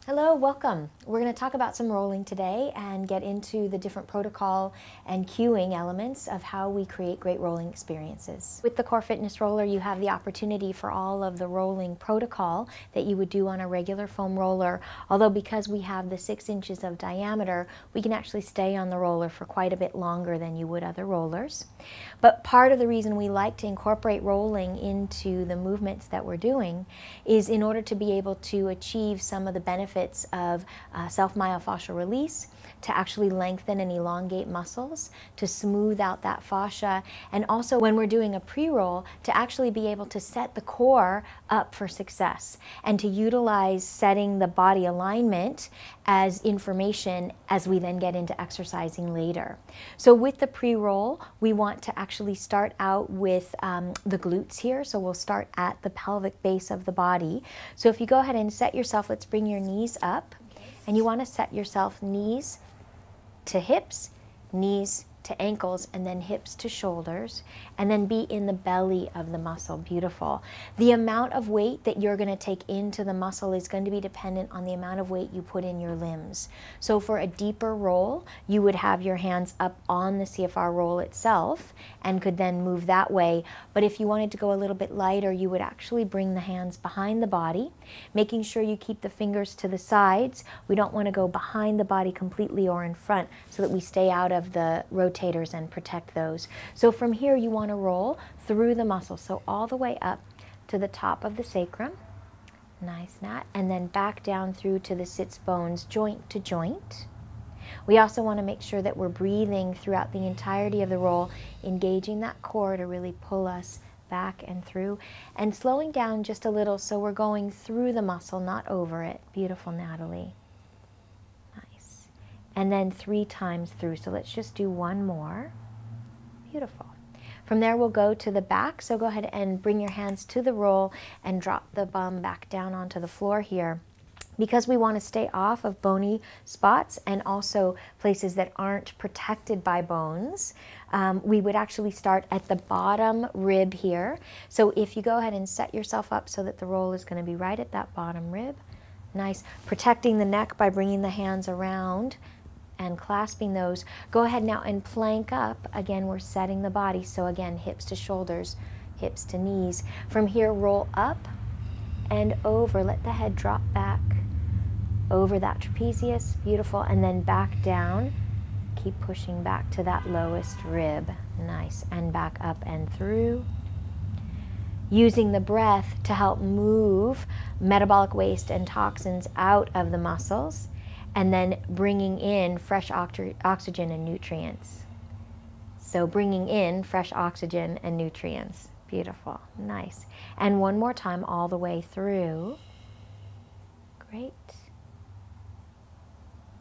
Hello, welcome. We're going to talk about some rolling today and get into the different protocol and cueing elements of how we create great rolling experiences. With the Core Fitness Roller, you have the opportunity for all of the rolling protocol that you would do on a regular foam roller, although because we have the 6 inches of diameter, we can actually stay on the roller for quite a bit longer than you would other rollers. But part of the reason we like to incorporate rolling into the movements that we're doing is in order to be able to achieve some of the benefits of self-myofascial release, to actually lengthen and elongate muscles, to smooth out that fascia, and also when we're doing a pre-roll, to actually be able to set the core up for success and to utilize setting the body alignment as information as we then get into exercising later. So with the pre-roll, we want to actually start out with the glutes here. So we'll start at the pelvic base of the body. So if you go ahead and set yourself, let's bring your knees up, and you want to set yourself knees to hips, knees to ankles, and then hips to shoulders, and then be in the belly of the muscle. Beautiful. The amount of weight that you're going to take into the muscle is going to be dependent on the amount of weight you put in your limbs. So for a deeper roll, you would have your hands up on the CFR roll itself and could then move that way. But if you wanted to go a little bit lighter, you would actually bring the hands behind the body, making sure you keep the fingers to the sides. We don't want to go behind the body completely or in front so that we stay out of the rotators and protect those. So from here you want to roll through the muscle, so all the way up to the top of the sacrum, nice Nat, and then back down through to the sits bones, joint to joint. We also want to make sure that we're breathing throughout the entirety of the roll, engaging that core to really pull us back and through, and slowing down just a little so we're going through the muscle, not over it. Beautiful, Natalie. Nice. And then 3 times through, so let's just do one more. Beautiful. From there we'll go to the back, so go ahead and bring your hands to the roll and drop the bum back down onto the floor here. Because we want to stay off of bony spots and also places that aren't protected by bones, we would actually start at the bottom rib here. So if you go ahead and set yourself up so that the roll is going to be right at that bottom rib, nice, protecting the neck by bringing the hands around and clasping those. Go ahead now and plank up. Again, we're setting the body. So again, hips to shoulders, hips to knees. From here, roll up and over. Let the head drop back over that trapezius. Beautiful. And then back down. Keep pushing back to that lowest rib. Nice. And back up and through. Using the breath to help move metabolic waste and toxins out of the muscles, and then bringing in fresh oxygen and nutrients. So bringing in fresh oxygen and nutrients. Beautiful. Nice. And one more time all the way through. Great.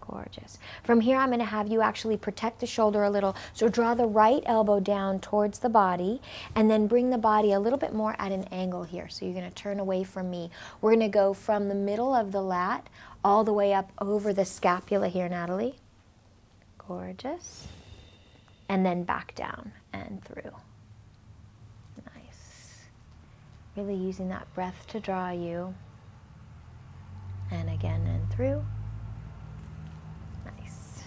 Gorgeous. From here, I'm going to have you actually protect the shoulder a little. So draw the right elbow down towards the body and then bring the body a little bit more at an angle here. So you're going to turn away from me. We're going to go from the middle of the lat all the way up over the scapula here, Natalie. Gorgeous. And then back down and through. Nice. Really using that breath to draw you. And again and through. Nice.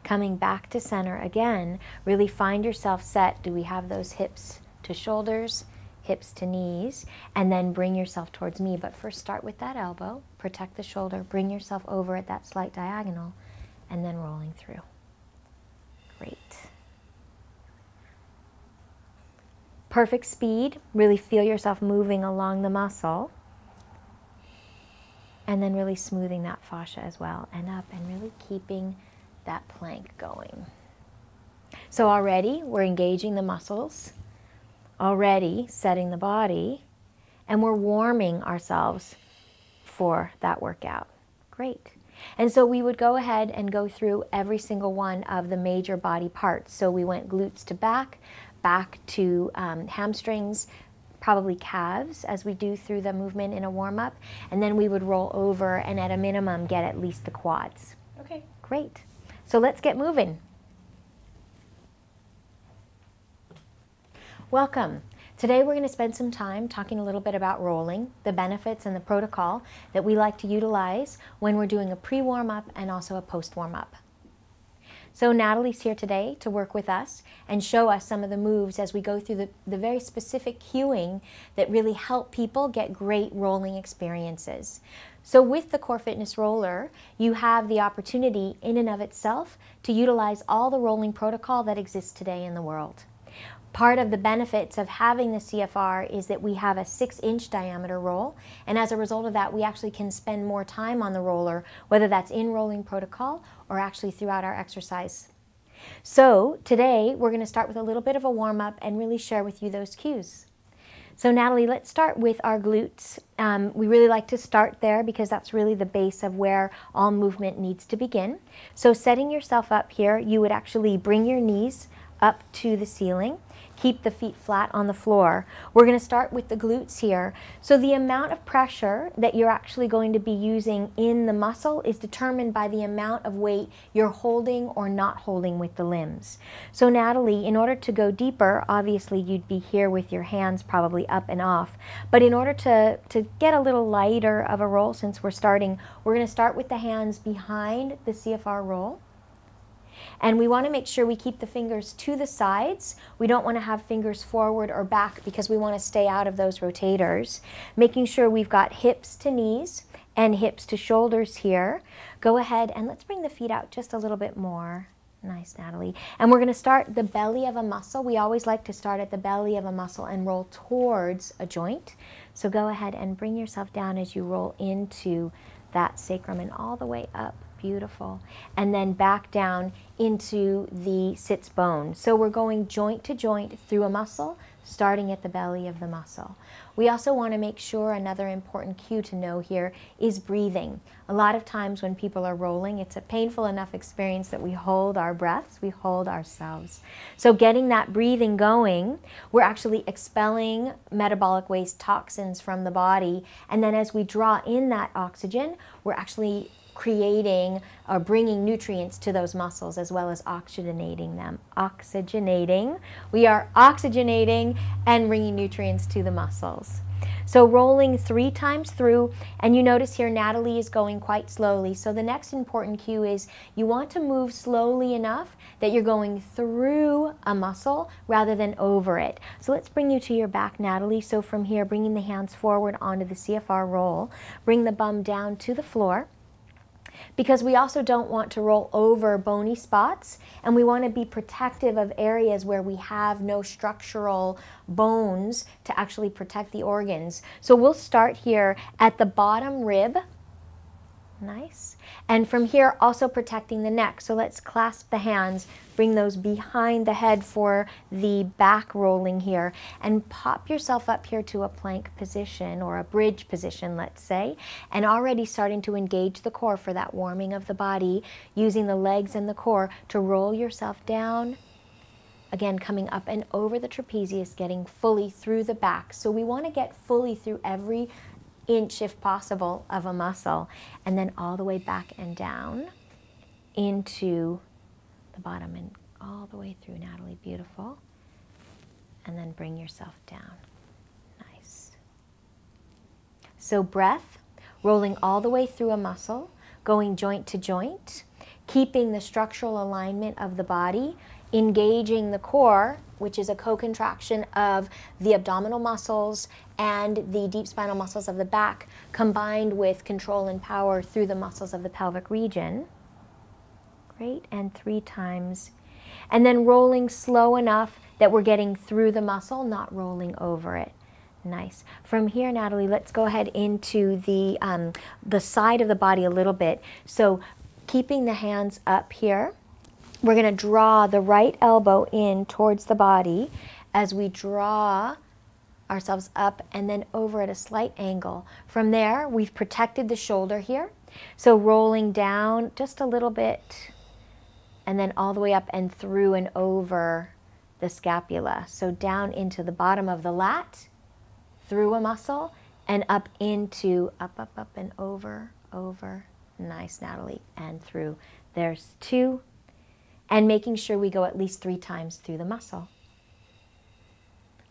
Coming back to center again, really find yourself set. Do we have those hips to shoulders? Hips to knees, and then bring yourself towards me. But first start with that elbow, protect the shoulder, bring yourself over at that slight diagonal, and then rolling through. Great. Perfect speed, really feel yourself moving along the muscle, and then really smoothing that fascia as well, and up, and really keeping that plank going. So already we're engaging the muscles, already setting the body, and we're warming ourselves for that workout. Great. And so we would go ahead and go through every single one of the major body parts. So we went glutes to back, back to hamstrings, probably calves as we do through the movement in a warm-up, and then we would roll over and at a minimum get at least the quads. Okay. Great. So let's get moving. Welcome. Today we're going to spend some time talking a little bit about rolling, the benefits and the protocol that we like to utilize when we're doing a pre-warm-up and also a post-warm-up. So Natalie's here today to work with us and show us some of the moves as we go through the very specific cueing that really help people get great rolling experiences. So with the Core Fitness Roller, you have the opportunity in and of itself to utilize all the rolling protocol that exists today in the world. Part of the benefits of having the CFR is that we have a 6-inch diameter roll, and as a result of that we actually can spend more time on the roller, whether that's in rolling protocol or actually throughout our exercise. So today we're going to start with a little bit of a warm-up and really share with you those cues. So Natalie, let's start with our glutes. We really like to start there because that's really the base of where all movement needs to begin. So setting yourself up here, you would actually bring your knees up to the ceiling. Keep the feet flat on the floor. We're going to start with the glutes here. So the amount of pressure that you're actually going to be using in the muscle is determined by the amount of weight you're holding or not holding with the limbs. So Natalie, in order to go deeper, obviously you'd be here with your hands probably up and off. But in order to get a little lighter of a roll, since we're starting, we're going to start with the hands behind the CFR roll. And we want to make sure we keep the fingers to the sides. We don't want to have fingers forward or back because we want to stay out of those rotators. Making sure we've got hips to knees and hips to shoulders here. Go ahead and let's bring the feet out just a little bit more. Nice, Natalie. And we're going to start the belly of a muscle. We always like to start at the belly of a muscle and roll towards a joint. So go ahead and bring yourself down as you roll into that sacrum and all the way up. Beautiful. And then back down into the sits bone. So we're going joint to joint through a muscle, starting at the belly of the muscle. We also want to make sure another important cue to know here is breathing. A lot of times when people are rolling, it's a painful enough experience that we hold our breaths, we hold ourselves. So getting that breathing going, we're actually expelling metabolic waste toxins from the body. And then as we draw in that oxygen, we're actually creating or bringing nutrients to those muscles as well as oxygenating them. Oxygenating. We are oxygenating and bringing nutrients to the muscles. So rolling 3 times through, and you notice here Natalie is going quite slowly. So the next important cue is you want to move slowly enough that you're going through a muscle rather than over it. So let's bring you to your back, Natalie. So from here, bringing the hands forward onto the CFR roll, bring the bum down to the floor, because we also don't want to roll over bony spots, and we want to be protective of areas where we have no structural bones to actually protect the organs. So we'll start here at the bottom rib. Nice. And from here also protecting the neck. So let's clasp the hands, bring those behind the head for the back rolling here, and pop yourself up here to a plank position or a bridge position, let's say, and already starting to engage the core for that warming of the body, using the legs and the core to roll yourself down. Again, coming up and over the trapezius, getting fully through the back. So we want to get fully through every inch, if possible, of a muscle, and then all the way back and down into the bottom and all the way through, Natalie. Beautiful. And then bring yourself down. Nice. So breath, rolling all the way through a muscle, going joint to joint, keeping the structural alignment of the body, engaging the core, which is a co-contraction of the abdominal muscles and the deep spinal muscles of the back, combined with control and power through the muscles of the pelvic region. Great, and 3 times. And then rolling slow enough that we're getting through the muscle, not rolling over it. Nice. From here, Natalie, let's go ahead into the side of the body a little bit. So keeping the hands up here, we're going to draw the right elbow in towards the body as we draw ourselves up and then over at a slight angle. From there, we've protected the shoulder here. So rolling down just a little bit and then all the way up and through and over the scapula. So down into the bottom of the lat, through a muscle, and up into, up and over. Nice, Natalie, and through. There's 2. And making sure we go at least 3 times through the muscle.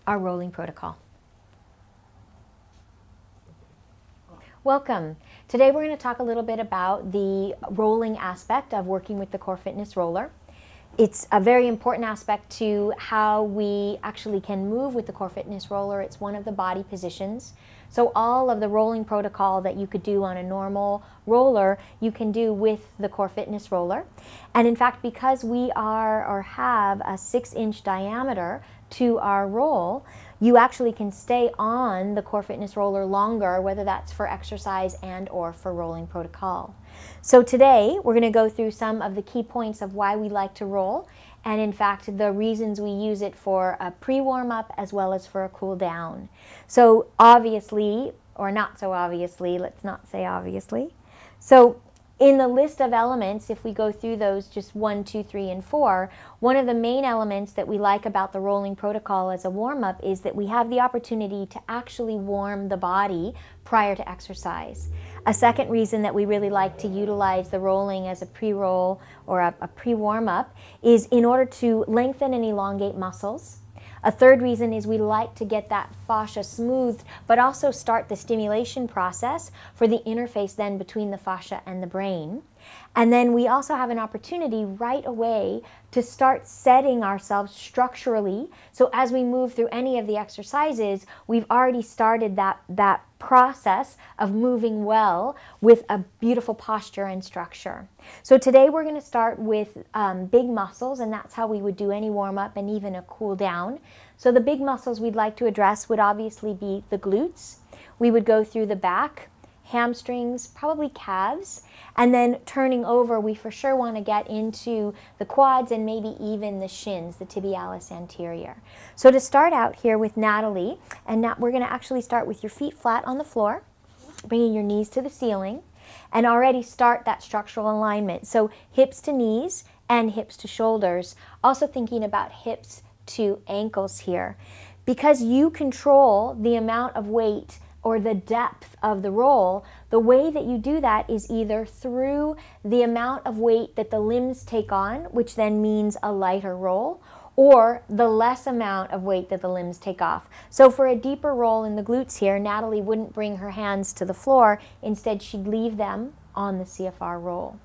our rolling protocol. Welcome. Today we're going to talk a little bit about the rolling aspect of working with the Core Fitness Roller. It's a very important aspect to how we actually can move with the Core Fitness Roller. It's one of the body positions. So all of the rolling protocol that you could do on a normal roller, you can do with the Core Fitness Roller. And in fact, because we are or have a 6-inch diameter to our roll, you actually can stay on the Core Fitness Roller longer, whether that's for exercise and or for rolling protocol. So today we're going to go through some of the key points of why we like to roll, and in fact the reasons we use it for a pre-warm-up as well as for a cool down. So obviously, or not so obviously, let's not say obviously. So in the list of elements, if we go through those just 1, 2, 3, and 4, one of the main elements that we like about the rolling protocol as a warm-up is that we have the opportunity to actually warm the body prior to exercise. A second reason that we really like to utilize the rolling as a pre-roll or a pre-warm-up is in order to lengthen and elongate muscles. A third reason is we like to get that fascia smoothed, but also start the stimulation process for the interface then between the fascia and the brain. And then we also have an opportunity right away to start setting ourselves structurally. So as we move through any of the exercises, we've already started that process of moving well with a beautiful posture and structure. So today we're going to start with big muscles, and that's how we would do any warm-up and even a cool down. So the big muscles we'd like to address would obviously be the glutes. We would go through the back, hamstrings, probably calves, and then turning over, we for sure want to get into the quads and maybe even the shins, the tibialis anterior. So to start out here with Natalie, and now we're going to actually start with your feet flat on the floor, bringing your knees to the ceiling, and already start that structural alignment. So hips to knees and hips to shoulders. Also thinking about hips to ankles here. Because you control the amount of weight or the depth of the roll, the way that you do that is either through the amount of weight that the limbs take on, which then means a lighter roll, or the less amount of weight that the limbs take off. So for a deeper roll in the glutes here, Natalie wouldn't bring her hands to the floor. Instead, she'd leave them on the CFR roll.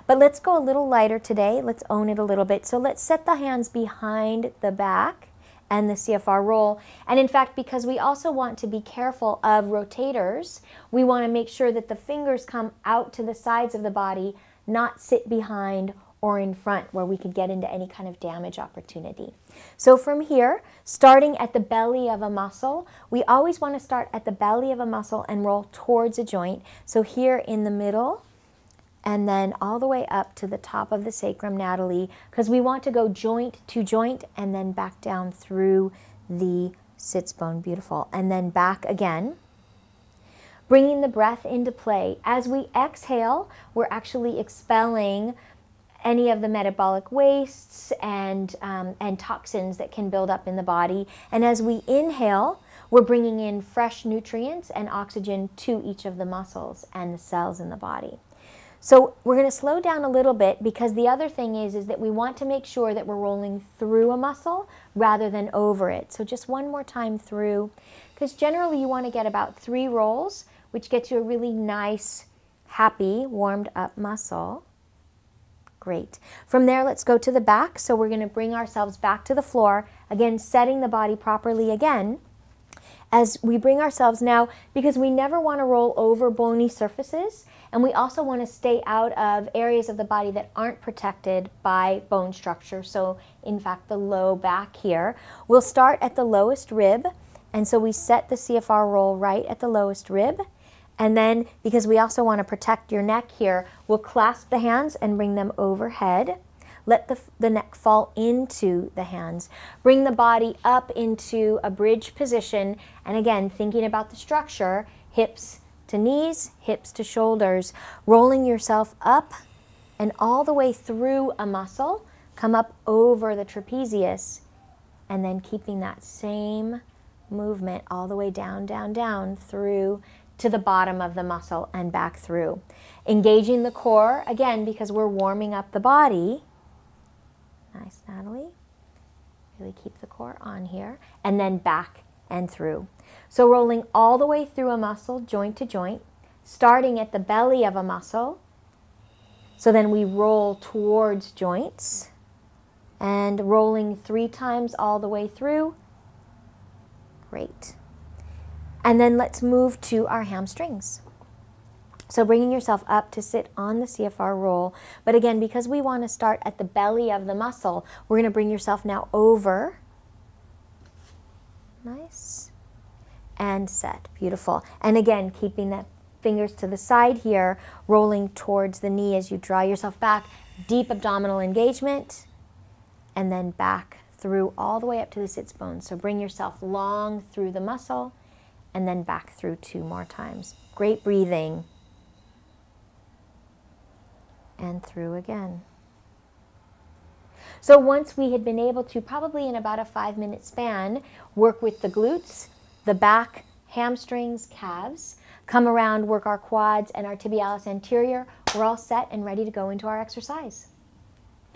But let's go a little lighter today. Let's own it a little bit. So let's set the hands behind the back and the CFR roll. And in fact, because we also want to be careful of rotators, we want to make sure that the fingers come out to the sides of the body, not sit behind or in front where we could get into any kind of damage opportunity. So from here, starting at the belly of a muscle, we always want to start at the belly of a muscle and roll towards a joint. So here in the middle, and then all the way up to the top of the sacrum, Natalie, because we want to go joint to joint and then back down through the sits bone. Beautiful. And then back again. Bringing the breath into play. As we exhale, we're actually expelling any of the metabolic wastes and toxins that can build up in the body. And as we inhale, we're bringing in fresh nutrients and oxygen to each of the muscles and the cells in the body. So we're going to slow down a little bit, because the other thing is that we want to make sure that we're rolling through a muscle rather than over it. So just one more time through, because generally you want to get about 3 rolls, which gets you a really nice, happy, warmed up muscle. Great. From there, let's go to the back. So we're going to bring ourselves back to the floor, again, setting the body properly again. As we bring ourselves now, because we never want to roll over bony surfaces, and we also want to stay out of areas of the body that aren't protected by bone structure. So in fact, the low back here. We'll start at the lowest rib, and so we set the CFR roll right at the lowest rib. And then, because we also want to protect your neck here, we'll clasp the hands and bring them overhead. Let the neck fall into the hands. Bring the body up into a bridge position. And again, thinking about the structure, hips to knees, hips to shoulders. Rolling yourself up and all the way through a muscle. Come up over the trapezius. And then keeping that same movement all the way down, down, down through to the bottom of the muscle and back through. Engaging the core, again, because we're warming up the body. Nice, Natalie. Really keep the core on here. And then back and through. So rolling all the way through a muscle, joint to joint, starting at the belly of a muscle. So then we roll towards joints and rolling 3 times all the way through. Great. And then let's move to our hamstrings. So bringing yourself up to sit on the CFR roll. But again, because we want to start at the belly of the muscle, we're going to bring yourself now over. Nice. And set. Beautiful. And again, keeping that fingers to the side here, rolling towards the knee as you draw yourself back. Deep abdominal engagement. And then back through all the way up to the sits bones. So bring yourself long through the muscle and then back through 2 more times. Great breathing. And through again. So once we had been able to, probably in about a 5-minute span, work with the glutes, the back, hamstrings, calves, come around, work our quads and our tibialis anterior, we're all set and ready to go into our exercise.